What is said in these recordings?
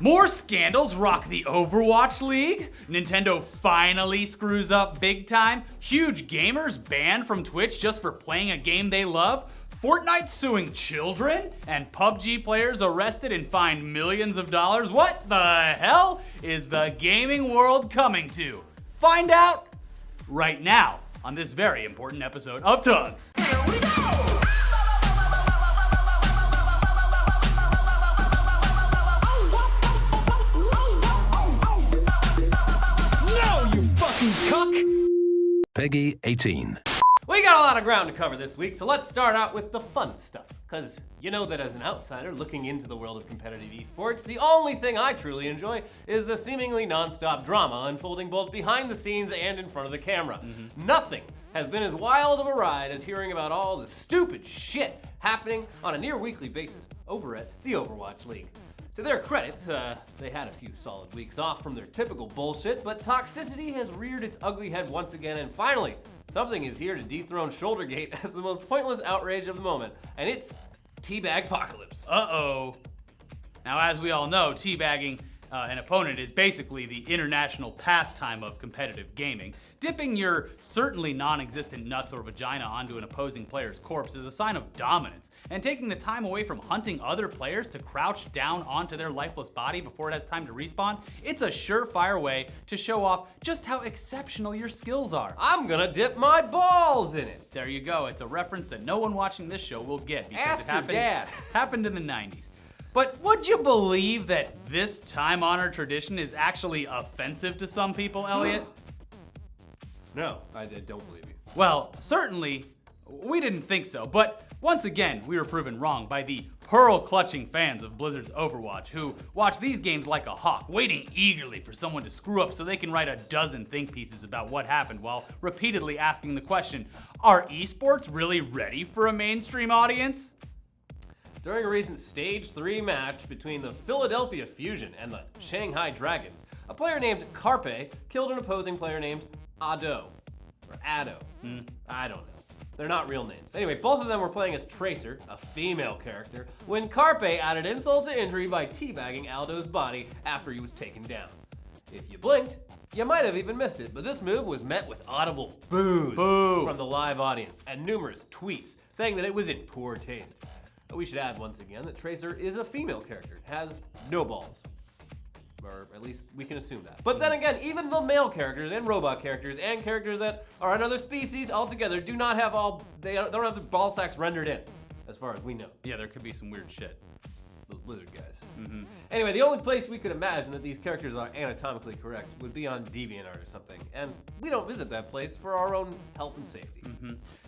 More scandals rock the Overwatch League. Nintendo finally screws up big time. Huge gamers banned from Twitch just for playing a game they love. Fortnite suing children, and PUBG players arrested and fined millions of dollars. What the hell is the gaming world coming to? Find out right now on this very important episode of T.U.G.S. Here we go! Peggy 18. We got a lot of ground to cover this week, so let's start out with the fun stuff. Because you know that as an outsider looking into the world of competitive esports, the only thing I truly enjoy is the seemingly non-stop drama unfolding both behind the scenes and in front of the camera. Nothing has been as wild of a ride as hearing about all the stupid shit happening on a near weekly basis over at the Overwatch League. To their credit, they had a few solid weeks off from their typical bullshit, but toxicity has reared its ugly head once again, and finally, something is here to dethrone Shouldergate as the most pointless outrage of the moment, and it's TBagpocalypse. Uh-oh. Now, as we all know, teabagging an opponent is basically the international pastime of competitive gaming. Dipping your certainly non-existent nuts or vagina onto an opposing player's corpse is a sign of dominance, and taking the time away from hunting other players to crouch down onto their lifeless body before it has time to respawn, it's a surefire way to show off just how exceptional your skills are. I'm gonna dip my balls in it. There you go. It's a reference that no one watching this show will get because Ask your dad. happened in the 90s. But would you believe that this time-honored tradition is actually offensive to some people, Elliot? No, I don't believe you. Well, certainly, we didn't think so, but once again, we were proven wrong by the pearl-clutching fans of Blizzard's Overwatch, who watch these games like a hawk, waiting eagerly for someone to screw up so they can write a dozen think pieces about what happened while repeatedly asking the question, are esports really ready for a mainstream audience? During a recent Stage 3 match between the Philadelphia Fusion and the Shanghai Dragons, a player named Carpe killed an opposing player named Ado. Or Ado. I don't know. They're not real names. Anyway, both of them were playing as Tracer, a female character, when Carpe added insult to injury by teabagging Aldo's body after he was taken down. If you blinked, you might have even missed it, but this move was met with audible boos from the live audience and numerous tweets saying that it was in poor taste. We should add once again that Tracer is a female character, has no balls. Or at least we can assume that. But then again, even the male characters and robot characters and characters that are another species altogether do not have they don't have the ball sacks rendered in, as far as we know. Yeah, there could be some weird shit. The lizard guys. Anyway, the only place we could imagine that these characters are anatomically correct would be on DeviantArt or something, and we don't visit that place for our own health and safety.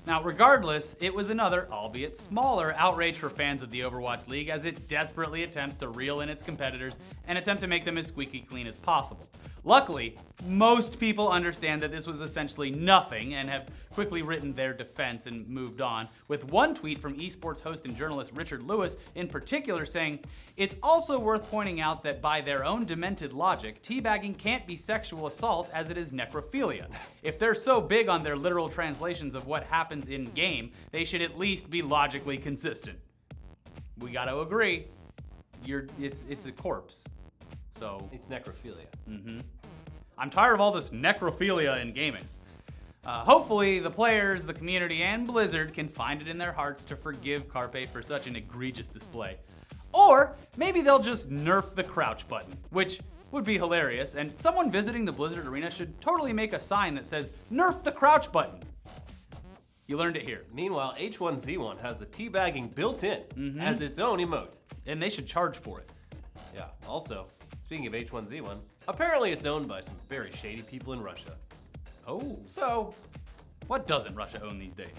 Now, regardless, it was another, albeit smaller, outrage for fans of the Overwatch League as it desperately attempts to reel in its competitors and attempt to make them as squeaky clean as possible. Luckily, most people understand that this was essentially nothing and have quickly written their defense and moved on, with one tweet from esports host and journalist Richard Lewis in particular saying, "It's also worth pointing out that by their own demented logic, teabagging can't be sexual assault as it is necrophilia. If they're so big on their literal translations of what happens in game, they should at least be logically consistent." We gotta agree, it's a corpse. So it's necrophilia. I'm tired of all this necrophilia in gaming. Hopefully, the players, the community, and Blizzard can find it in their hearts to forgive Carpe for such an egregious display. Or maybe they'll just nerf the crouch button, which would be hilarious, and someone visiting the Blizzard arena should totally make a sign that says, "Nerf the crouch button." You learned it here. Meanwhile, H1Z1 has the teabagging built in as its own emote. And they should charge for it. Yeah, also, speaking of H1Z1, apparently it's owned by some very shady people in Russia. Oh. So, What doesn't Russia own these days?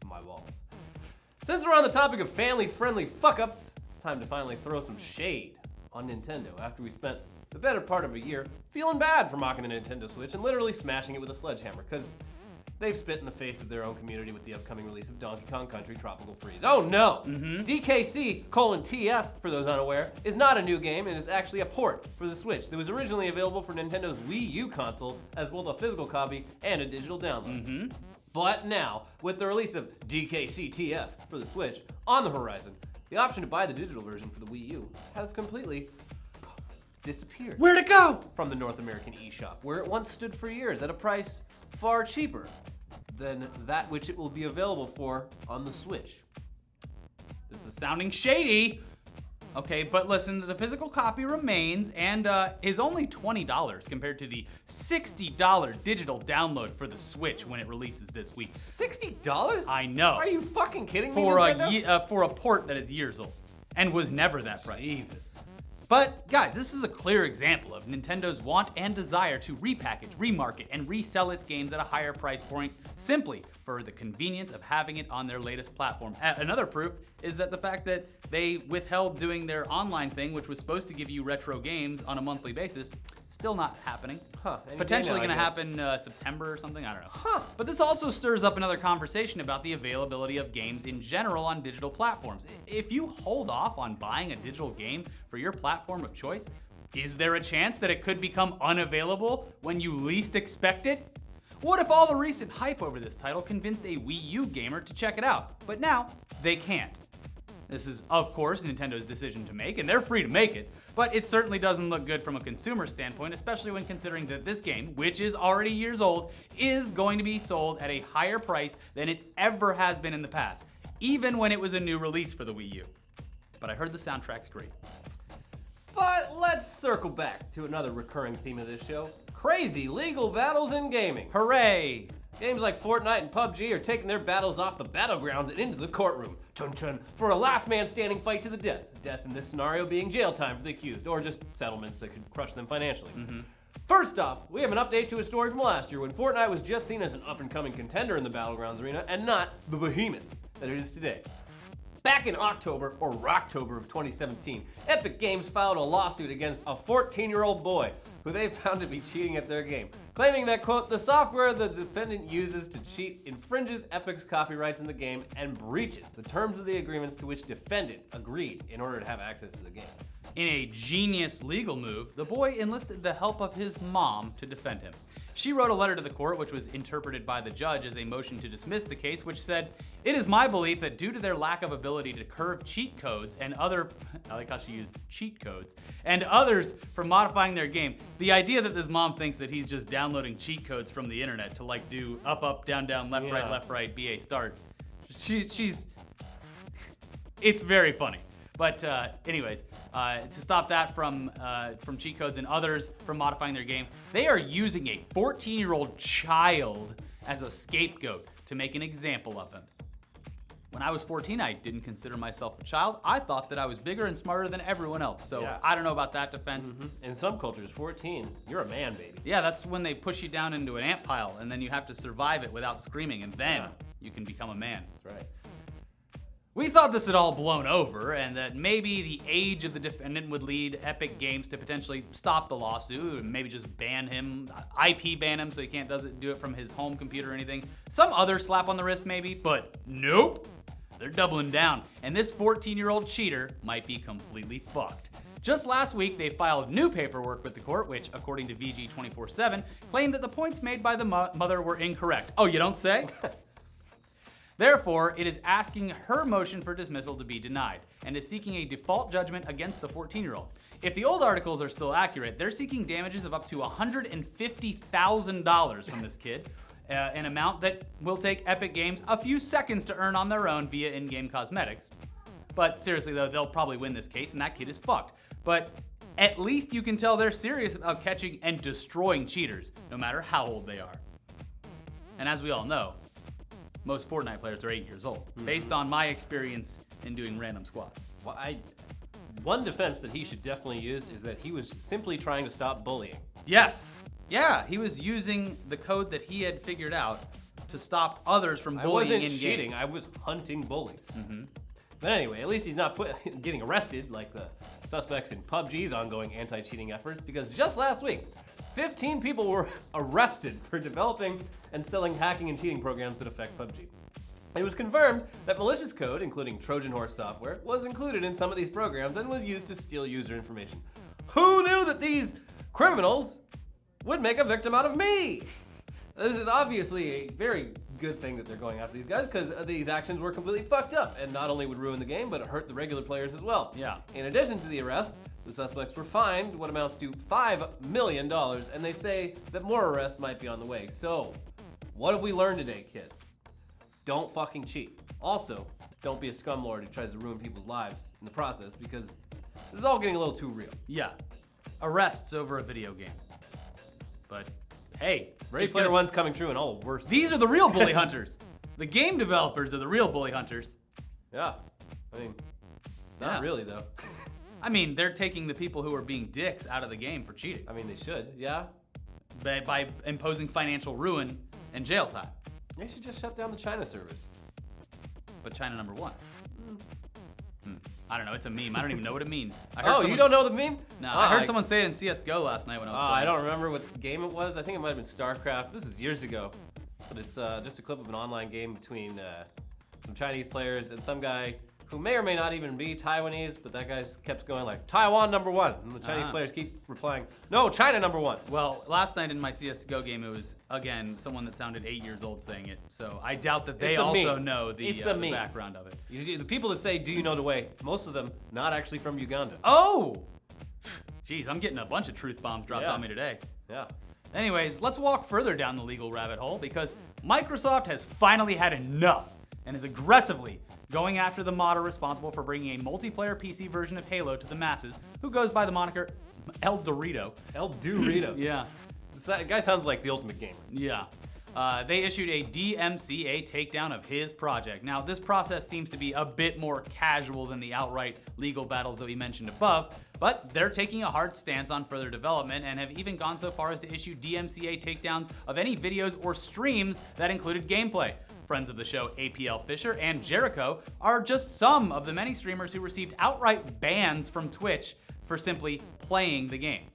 my balls. Since we're on the topic of family-friendly fuck-ups, it's time to finally throw some shade on Nintendo after we spent the better part of a year feeling bad for mocking the Nintendo Switch and literally smashing it with a sledgehammer, because they've spit in the face of their own community with the upcoming release of Donkey Kong Country Tropical Freeze. Oh no! DKC:TF, for those unaware, is not a new game and is actually a port for the Switch that was originally available for Nintendo's Wii U console as both a physical copy and a digital download. But now, with the release of DKC:TF for the Switch on the horizon, the option to buy the digital version for the Wii U has completely disappeared. Where'd it go? From the North American eShop, where it once stood for years at a price far cheaper than that which it will be available for on the Switch. This is sounding shady. Okay, but listen, the physical copy remains and is only $20 compared to the $60 digital download for the Switch when it releases this week. $60? I know. Are you fucking kidding me, for Nintendo? for a port that is years old and was never that price. Jesus. But guys, this is a clear example of Nintendo's want and desire to repackage, remarket, and resell its games at a higher price point simply for the convenience of having it on their latest platform. Another proof is that the fact that they withheld doing their online thing, which was supposed to give you retro games on a monthly basis, still not happening. Potentially going to happen September or something, I don't know. But this also stirs up another conversation about the availability of games in general on digital platforms. If you hold off on buying a digital game for your platform of choice, is there a chance that it could become unavailable when you least expect it? What if all the recent hype over this title convinced a Wii U gamer to check it out, but now they can't? This is, of course, Nintendo's decision to make, and they're free to make it, but it certainly doesn't look good from a consumer standpoint, especially when considering that this game, which is already years old, is going to be sold at a higher price than it ever has been in the past, even when it was a new release for the Wii U. But I heard the soundtrack's great. But let's circle back to another recurring theme of this show. Crazy legal battles in gaming. Hooray! Games like Fortnite and PUBG are taking their battles off the battlegrounds and into the courtroom. Chun-chun, for a last man standing fight to the death. Death in this scenario being jail time for the accused, or just settlements that could crush them financially. First off, we have an update to a story from last year when Fortnite was just seen as an up-and-coming contender in the battlegrounds arena and not the behemoth that it is today. Back in October of 2017, Epic Games filed a lawsuit against a 14-year-old boy who they found to be cheating at their game, claiming that, quote, the software the defendant uses to cheat infringes Epic's copyrights in the game and breaches the terms of the agreements to which defendant agreed in order to have access to the game. In a genius legal move, the boy enlisted the help of his mom to defend him. She wrote a letter to the court, which was interpreted by the judge as a motion to dismiss the case, which said, "It is my belief that due to their lack of ability to curb cheat codes and other," I like how she used cheat codes, "and others for modifying their game, the idea that this mom thinks that he's just downloading cheat codes from the internet to like do up, up, down, down, left, right, BA start. It's very funny. But anyways, to stop that from cheat codes and others from modifying their game, they are using a 14-year-old child as a scapegoat to make an example of him. When I was 14, I didn't consider myself a child. I thought that I was bigger and smarter than everyone else. So I don't know about that defense. In some cultures, 14, you're a man, baby. Yeah, that's when they push you down into an ant pile and then you have to survive it without screaming, and then you can become a man. That's right. We thought this had all blown over and that maybe the age of the defendant would lead Epic Games to potentially stop the lawsuit and maybe just ban him, IP ban him so he can't do it from his home computer or anything. Some other slap on the wrist maybe, but nope. They're doubling down, and this 14-year-old cheater might be completely fucked. Just last week, they filed new paperwork with the court, which, according to VG247, claimed that the points made by the mother were incorrect. Oh, you don't say? Therefore, it is asking her motion for dismissal to be denied, and is seeking a default judgment against the 14-year-old. If the old articles are still accurate, they're seeking damages of up to $150,000 from this kid, an amount that will take Epic Games a few seconds to earn on their own via in-game cosmetics. But seriously though, they'll probably win this case, and that kid is fucked. But at least you can tell they're serious about catching and destroying cheaters, no matter how old they are. And as we all know, most Fortnite players are 8 years old, based on my experience in doing random squads. Well, one defense that he should definitely use is that he was simply trying to stop bullying. Yes. Yeah, he was using the code that he had figured out to stop others from bullying in-game. I wasn't cheating, I was hunting bullies. But anyway, at least he's not getting arrested like the suspects in PUBG's ongoing anti-cheating efforts, because just last week, 15 people were arrested for developing and selling hacking and cheating programs that affect PUBG. It was confirmed that malicious code, including Trojan horse software, was included in some of these programs and was used to steal user information. Who knew that these criminals would make a victim out of me? This is obviously a very good thing that they're going after these guys, because these actions were completely fucked up and not only would ruin the game, but it hurt the regular players as well. Yeah. In addition to the arrests, The suspects were fined what amounts to $5 million, and they say that more arrests might be on the way. So, what have we learned today, kids? Don't fucking cheat. Also, don't be a scumlord who tries to ruin people's lives in the process, because this is all getting a little too real. Yeah. Arrests over a video game. But hey, Ready Player One's coming true and all the worst. These are the real bully hunters. The game developers are the real bully hunters. Yeah. I mean, not really though. I mean, they're taking the people who are being dicks out of the game for cheating. I mean, they should, yeah. By imposing financial ruin and jail time. They should just shut down the China servers. But China number one. I don't know, it's a meme. I don't even know what it means. You don't know the meme? No, I heard someone say it in CSGO last night when I was playing. I don't remember what game it was. I think it might have been StarCraft. This is years ago. But it's just a clip of an online game between some Chinese players and some guy who may or may not even be Taiwanese, but that guy kept going like, Taiwan number one. And the Chinese players keep replying, no, China number one. Well, last night in my CSGO game, it was, again, someone that sounded 8 years old saying it. So I doubt that they also know the background of it. The people that say, do you know the way? Most of them not actually from Uganda. Oh! Jeez, I'm getting a bunch of truth bombs dropped on me today. Yeah. Anyways, let's walk further down the legal rabbit hole because Microsoft has finally had enough and is aggressively going after the modder responsible for bringing a multiplayer PC version of Halo to the masses, who goes by the moniker El Dorito. El Dorito. Yeah. This guy sounds like the ultimate gamer. Yeah. They issued a DMCA takedown of his project. Now, this process seems to be a bit more casual than the outright legal battles that we mentioned above, but they're taking a hard stance on further development and have even gone so far as to issue DMCA takedowns of any videos or streams that included gameplay. Friends of the show APL Fisher and Jericho are just some of the many streamers who received outright bans from Twitch for simply playing the game.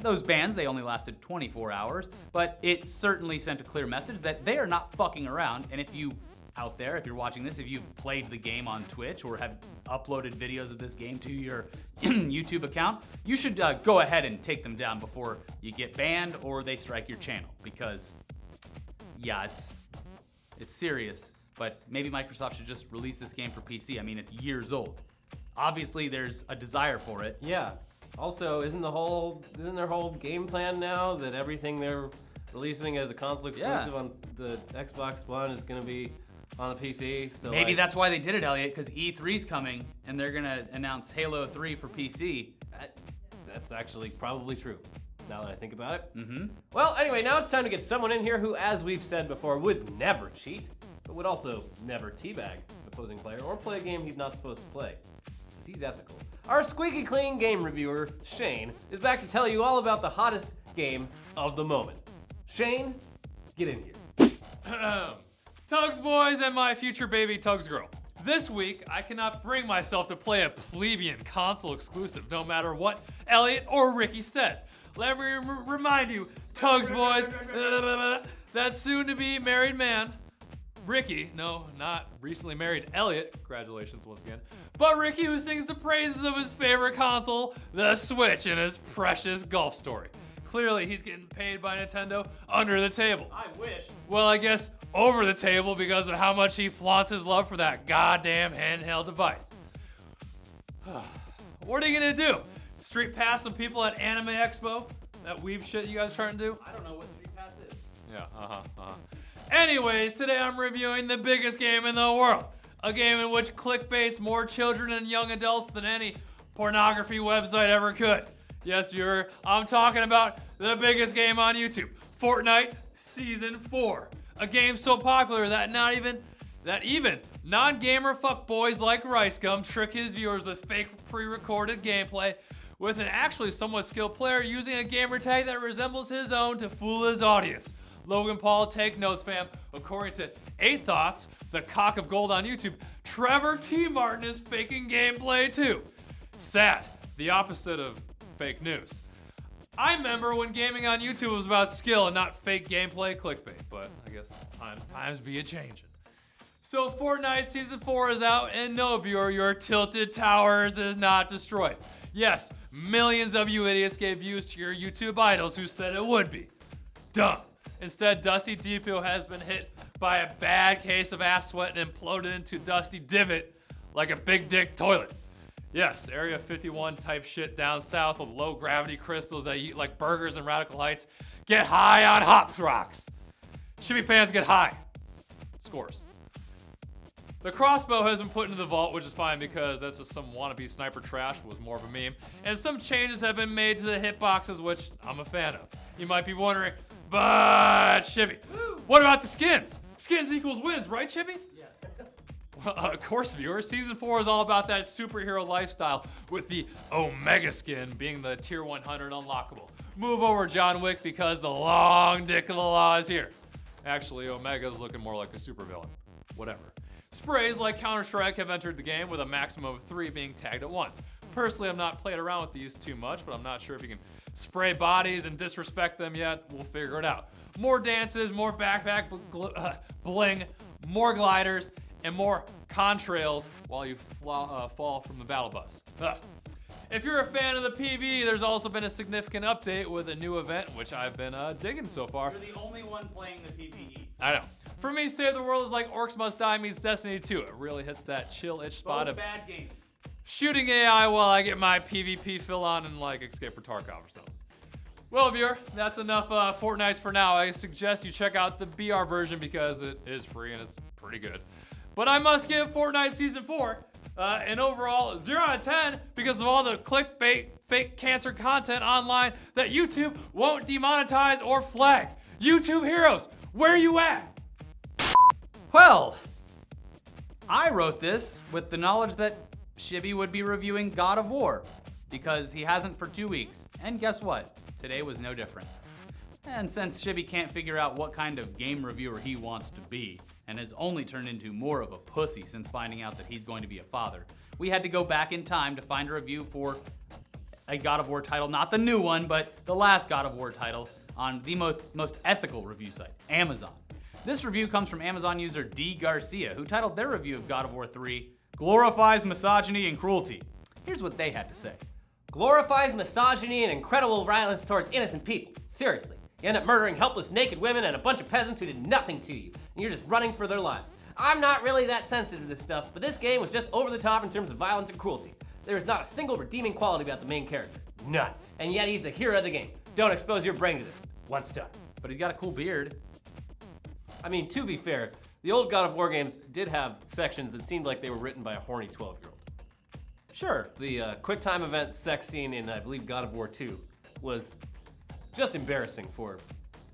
Those bans, they only lasted 24 hours, but it certainly sent a clear message that they are not fucking around, and if you out there, if you're watching this, if you've played the game on Twitch or have uploaded videos of this game to your YouTube account, you should go ahead and take them down before you get banned or they strike your channel, because yeah, it's serious, but maybe Microsoft should just release this game for PC. I mean, it's years old. Obviously, there's a desire for it. Yeah. Also, isn't their whole game plan now that everything they're releasing as a console exclusive on the Xbox One is going to be on the PC? So maybe that's why they did it, Elliot, because E3's coming and they're going to announce Halo 3 for PC. That's actually probably true, now that I think about it. Well, anyway, now it's time to get someone in here who, as we've said before, would never cheat, but would also never teabag an opposing player or play a game he's not supposed to play, because he's ethical. Our squeaky clean game reviewer, Shane, is back to tell you all about the hottest game of the moment. Shane, get in here. Tugs boys and my future baby Tugs girl. This week, I cannot bring myself to play a plebeian console exclusive, no matter what Elliot or Ricky says. Let me remind you, Tugs boys, that soon-to-be married man, Ricky, no, not recently married Elliot, congratulations once again, but Ricky who sings the praises of his favorite console, the Switch, in his precious golf story. Clearly, he's getting paid by Nintendo under the table. I wish. Well, I guess over the table because of how much he flaunts his love for that goddamn handheld device. What are you gonna do? Street pass some people at Anime Expo? That weeb shit you guys trying to do? I don't know what Street Pass is. Yeah, Anyways, today I'm reviewing the biggest game in the world. A game in which clickbaits more children and young adults than any pornography website ever could. Yes, viewer, I'm talking about the biggest game on YouTube, Fortnite Season 4. A game so popular that even non-gamer fuckboys like Ricegum trick his viewers with fake pre-recorded gameplay with an actually somewhat skilled player using a gamer tag that resembles his own to fool his audience. Logan Paul, take notes, fam. According to 8 Thoughts, the cock of gold on YouTube, Trevor T. Martin is faking gameplay too. Sad. The opposite of fake news. I remember when gaming on YouTube was about skill and not fake gameplay clickbait, but I guess times be a-changing. So Fortnite Season 4 is out, and no, viewer, your tilted towers is not destroyed. Yes, millions of you idiots gave views to your YouTube idols who said it would be. Dumb. Instead, Dusty Deepio has been hit by a bad case of ass sweat and imploded into Dusty Divot like a big dick toilet. Yes, Area 51 type shit down south with low gravity crystals that eat like burgers in Radical Heights. Get high on Hop Rocks. Shibby fans get high. Scores. The crossbow has been put into the vault, which is fine because that's just some wannabe sniper trash, was more of a meme. And some changes have been made to the hitboxes, which I'm a fan of. You might be wondering, but Shibby, what about the skins? Skins equals wins, right, Shibby? Yes. Well, of course, viewers. Season 4 is all about that superhero lifestyle, with the Omega skin being the tier 100 unlockable. Move over, John Wick, because the long dick of the law is here. Actually, Omega's looking more like a supervillain. Whatever. Sprays like Counter-Strike have entered the game with a maximum of 3 being tagged at once. Personally, I've not played around with these too much, but I'm not sure if you can spray bodies and disrespect them yet. We'll figure it out. More dances, more backpack bling, more gliders, and more contrails while you fall from the battle bus. If you're a fan of the PvE, there's also been a significant update with a new event, which I've been digging so far. You're the only one playing the PvE. I know. For me, Save the World is like Orcs Must Die meets Destiny 2. It really hits that chill itch spot Both of bad games. shooting AI while I get my PvP fill on and like Escape for Tarkov or something. Well, viewer, that's enough Fortnites for now. I suggest you check out the BR version because it is free and it's pretty good. But I must give Fortnite Season 4 an overall 0 out of 10 because of all the clickbait, fake cancer content online that YouTube won't demonetize or flag. YouTube heroes, where are you at? Well, I wrote this with the knowledge that Shibby would be reviewing God of War because he hasn't for 2 weeks. And guess what? Today was no different. And since Shibby can't figure out what kind of game reviewer he wants to be, and has only turned into more of a pussy since finding out that he's going to be a father, we had to go back in time to find a review for a God of War title, not the new one, but the last God of War title on the most ethical review site, Amazon. This review comes from Amazon user D. Garcia, who titled their review of God of War 3, Glorifies Misogyny and Cruelty. Here's what they had to say. Glorifies misogyny and incredible violence towards innocent people. Seriously, you end up murdering helpless naked women and a bunch of peasants who did nothing to you, and you're just running for their lives. I'm not really that sensitive to this stuff, but this game was just over the top in terms of violence and cruelty. There is not a single redeeming quality about the main character. None. And yet he's the hero of the game. Don't expose your brain to this. Once done. But he's got a cool beard. I mean, to be fair, the old God of War games did have sections that seemed like they were written by a horny 12-year-old. Sure. The QuickTime event sex scene in, I believe, God of War 2 was just embarrassing for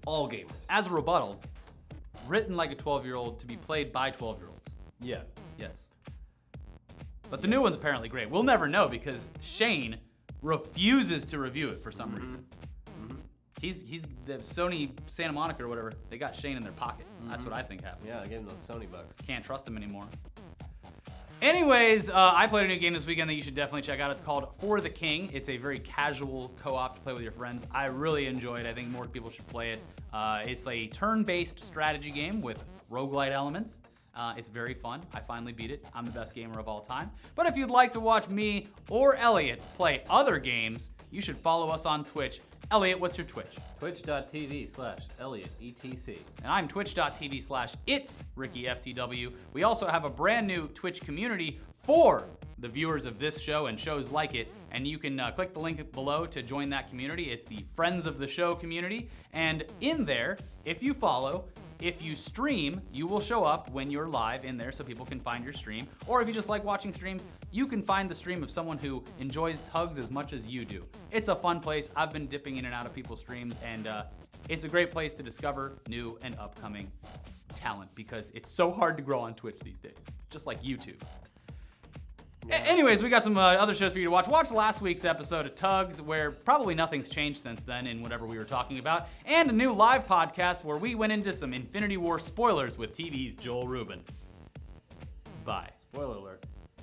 all gamers. As a rebuttal, written like a 12-year-old to be played by 12-year-olds. Yeah. Yes. But the new one's apparently great. We'll never know because Shane refuses to review it for some reason. He's the Sony Santa Monica or whatever. They got Shane in their pocket. That's what I think happened. Yeah, I gave him those Sony bucks. Can't trust him anymore. Anyways, I played a new game this weekend that you should definitely check out. It's called For the King. It's a very casual co-op to play with your friends. I really enjoyed it. I think more people should play it. It's a turn-based strategy game with roguelite elements. It's very fun. I finally beat it. I'm the best gamer of all time. But if you'd like to watch me or Elliot play other games, you should follow us on Twitch. Elliot, what's your Twitch? Twitch.tv/ElliottETC. And I'm twitch.tv/It'sRickyFTW. We also have a brand new Twitch community for the viewers of this show and shows like it. And you can click the link below to join that community. It's the Friends of the Show community. And in there, if you follow, if you stream, you will show up when you're live in there so people can find your stream. Or if you just like watching streams, you can find the stream of someone who enjoys T.U.G.S as much as you do. It's a fun place. I've been dipping in and out of people's streams, and it's a great place to discover new and upcoming talent because it's so hard to grow on Twitch these days, just like YouTube. Anyways, we got some other shows for you to watch. Watch last week's episode of T.U.G.S, where probably nothing's changed since then in whatever we were talking about, and a new live podcast where we went into some Infinity War spoilers with TV's Joel Rubin. Bye. Spoiler alert.